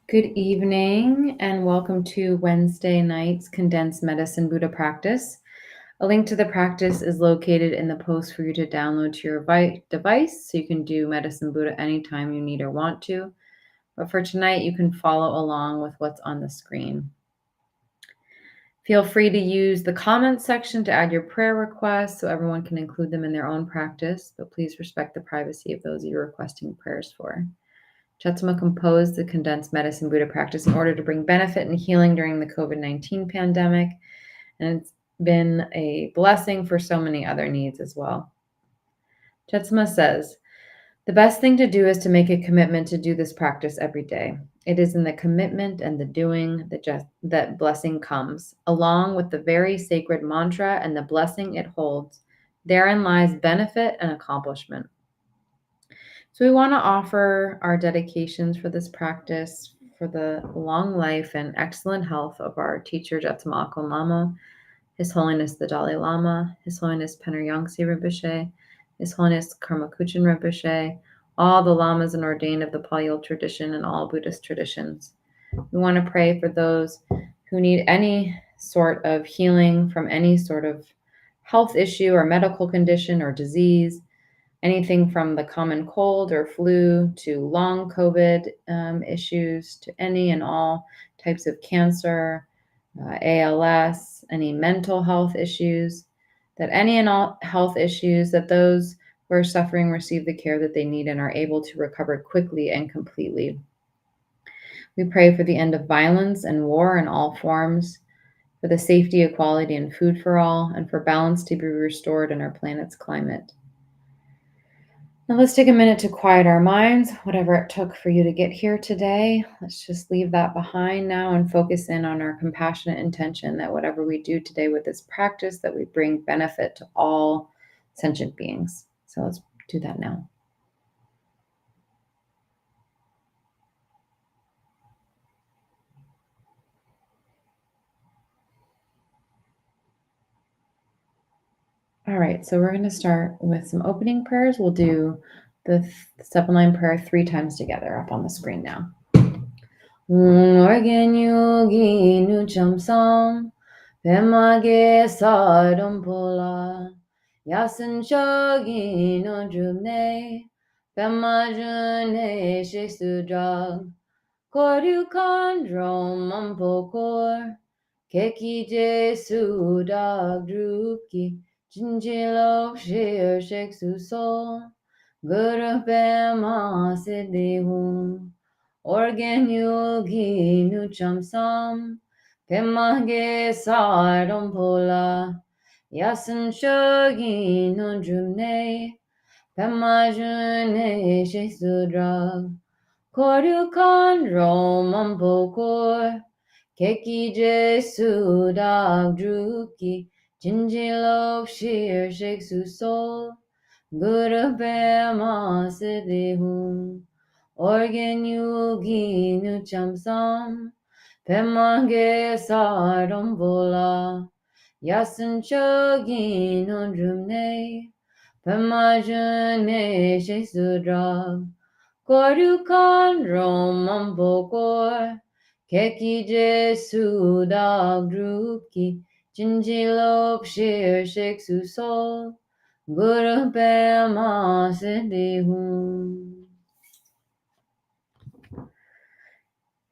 Good evening and welcome to Wednesday night's Condensed Medicine Buddha practice. A link to the practice is located in the post for you to download to your device so you can do Medicine Buddha anytime you need or want to. But for tonight, you can follow along with what's on the screen. Feel free to use the comments section to add your prayer requests so everyone can include them in their own practice, but please respect the privacy of those you're requesting prayers for. Chetama composed the Condensed Medicine Buddha practice in order to bring benefit and healing during the COVID-19 pandemic, and it's been a blessing for so many other needs as well. Chetama says, the best thing to do is to make a commitment to do this practice every day. It is in the commitment and the doing that blessing comes, along with the very sacred mantra and the blessing it holds. Therein lies benefit and accomplishment. So we want to offer our dedications for this practice for the long life and excellent health of our teacher Jetama Akon Lama, His Holiness the Dalai Lama, His Holiness Penir Yangtze Rinpoche, His Holiness Karma Kuchen Rinpoche, all the lamas and ordained of the Pali tradition and all Buddhist traditions. We want to pray for those who need any sort of healing from any sort of health issue or medical condition or disease. Anything from the common cold or flu to long COVID issues to any and all types of cancer, ALS, any mental health issues, that any and all health issues, that those who are suffering receive the care that they need and are able to recover quickly and completely. We pray for the end of violence and war in all forms, for the safety, equality, and food for all, and for balance to be restored in our planet's climate. Now let's take a minute to quiet our minds, whatever it took for you to get here today. Let's just leave that behind now and focus in on our compassionate intention that whatever we do today with this practice, that we bring benefit to all sentient beings. So let's do that now. All right, so we're going to start with some opening prayers. We'll do the 7-line prayer 3 times together up on the screen now. Organ yogi nu chamsam, pemage sadam pola, yasin shogi no jumne, pemajune shesudra, koryu kandro mampokor, keki jesu dag druki, jinjilo shir sheksu sol, guru pema siddhihum. Organ yogi nu chamsam, pemage sardam pola, yasan shogi no jumne, pemajune shesudra, koryu kandro mampokor, keki jesu dag druki, jinjilo shir sheksu sol, guru pema siddhihum. Organ yogi nu chamsam, pemage sardam pola, yasan shogi no jumne, pemajune shesudra, koryu kandro mampokor, keki jesu dag druki, jinjilok shir sheksu sol, guru pema siddhihum.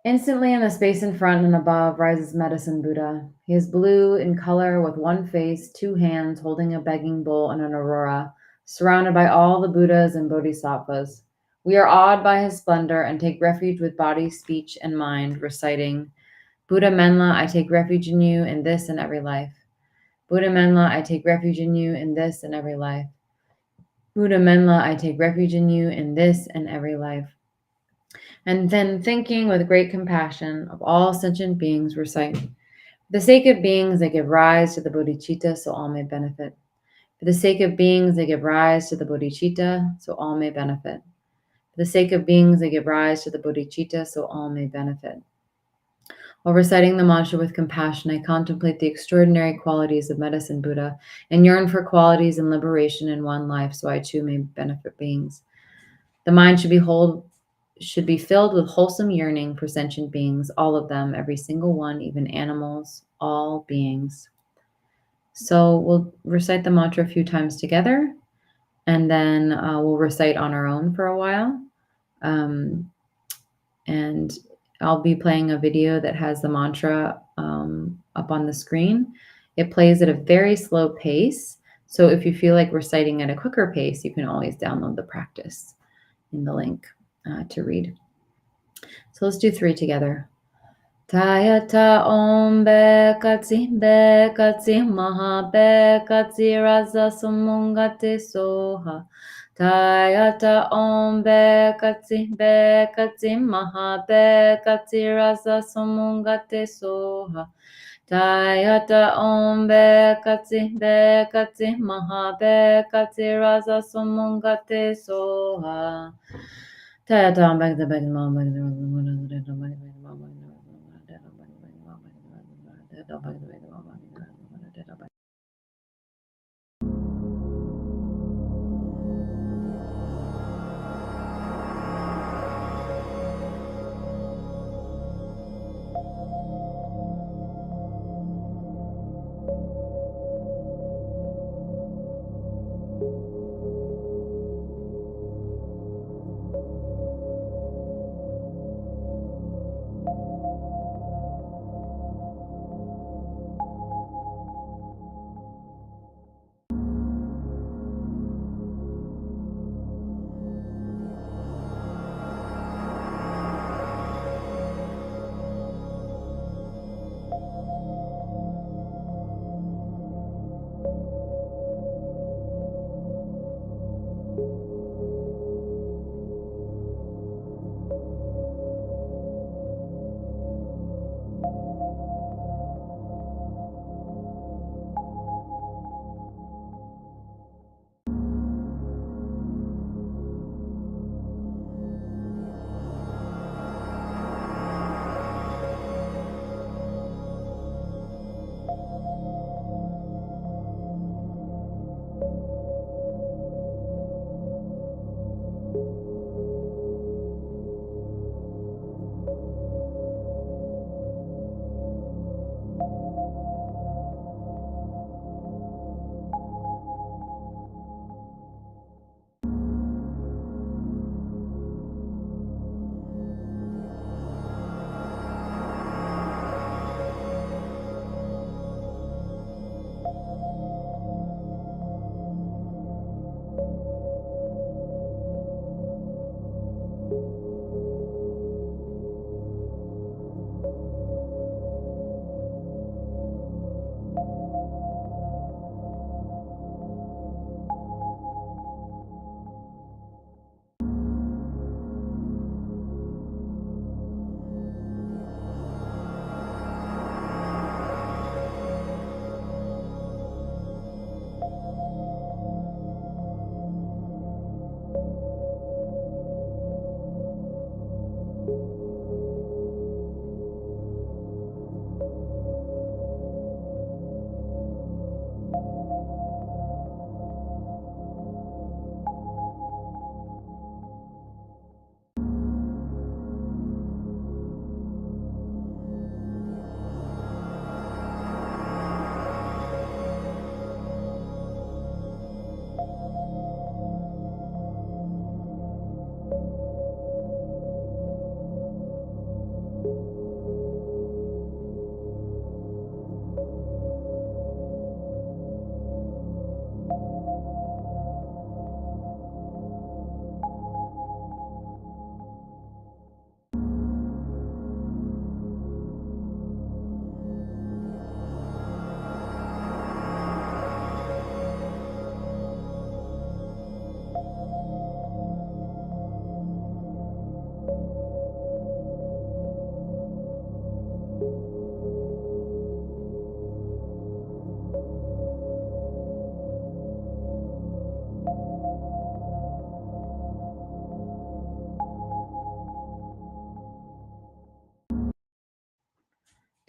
Instantly in the space in front and above rises Medicine Buddha. He is blue in color with one face, 2 hands holding a begging bowl and an aurora, surrounded by all the Buddhas and Bodhisattvas. We are awed by his splendor and take refuge with body, speech, and mind, reciting, Buddha Menla, I take refuge in you in this and every life. Buddha Menla, I take refuge in you in this and every life. Buddha Menla, I take refuge in you in this and every life. And then thinking with great compassion of all sentient beings, recite, for the sake of beings that give rise to the bodhicitta, so all may benefit. For the sake of beings that give rise to the bodhicitta, so all may benefit. For the sake of beings that give rise to the bodhicitta, so all may benefit. While reciting the mantra with compassion, I contemplate the extraordinary qualities of Medicine Buddha and yearn for qualities and liberation in one life, so I too may benefit beings. The mind should should be filled with wholesome yearning for sentient beings, all of them, every single one, even animals, all beings. So we'll recite the mantra a few times together, and then we'll recite on our own for a while. And I'll be playing a video that has the mantra up on the screen. It plays at a very slow pace. So if you feel like reciting at a quicker pace, you can always download the practice in the link to read. So let's do 3 together. Tayata Om Bekatsi Maha Bekatsi Raza Sumungate Soha. Tayata Om Bekatsi Maha Bekatsi Raza Sumungate Soha. Tayata Om Bekatsi Maha Bekatsi Raza Sumungate Soha. Tayata Om Bekatsi Maha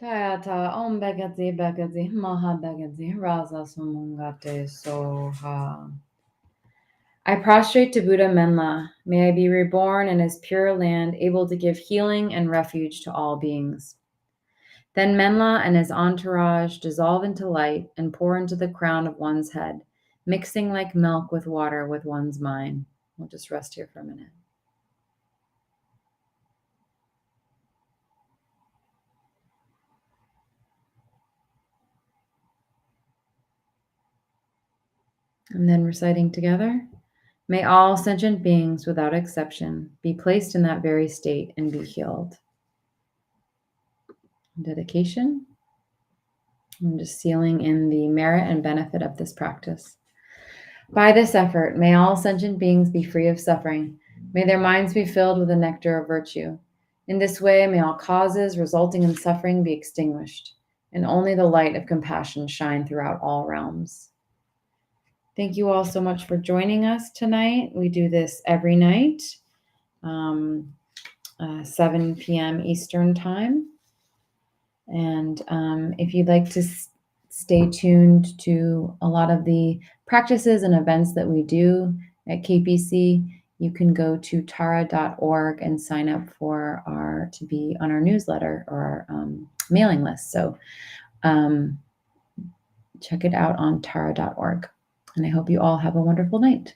Tayata Om Bekatsi Maha Bekatsi Raza Sumungate Soha. I prostrate to Buddha Menla. May I be reborn in his pure land, able to give healing and refuge to all beings. Then Menla and his entourage dissolve into light and pour into the crown of one's head, mixing like milk with water with one's mind. We'll just rest here for a minute. And then reciting together. May all sentient beings, without exception, be placed in that very state and be healed. Dedication. I'm just sealing in the merit and benefit of this practice. By this effort, may all sentient beings be free of suffering. May their minds be filled with the nectar of virtue. In this way, may all causes resulting in suffering be extinguished, and only the light of compassion shine throughout all realms. Thank you all so much for joining us tonight. We do this every night, 7 p.m. Eastern Time. And if you'd like to stay tuned to a lot of the practices and events that we do at KPC, you can go to tara.org and sign up to be on our newsletter or our mailing list. So check it out on tara.org. And I hope you all have a wonderful night.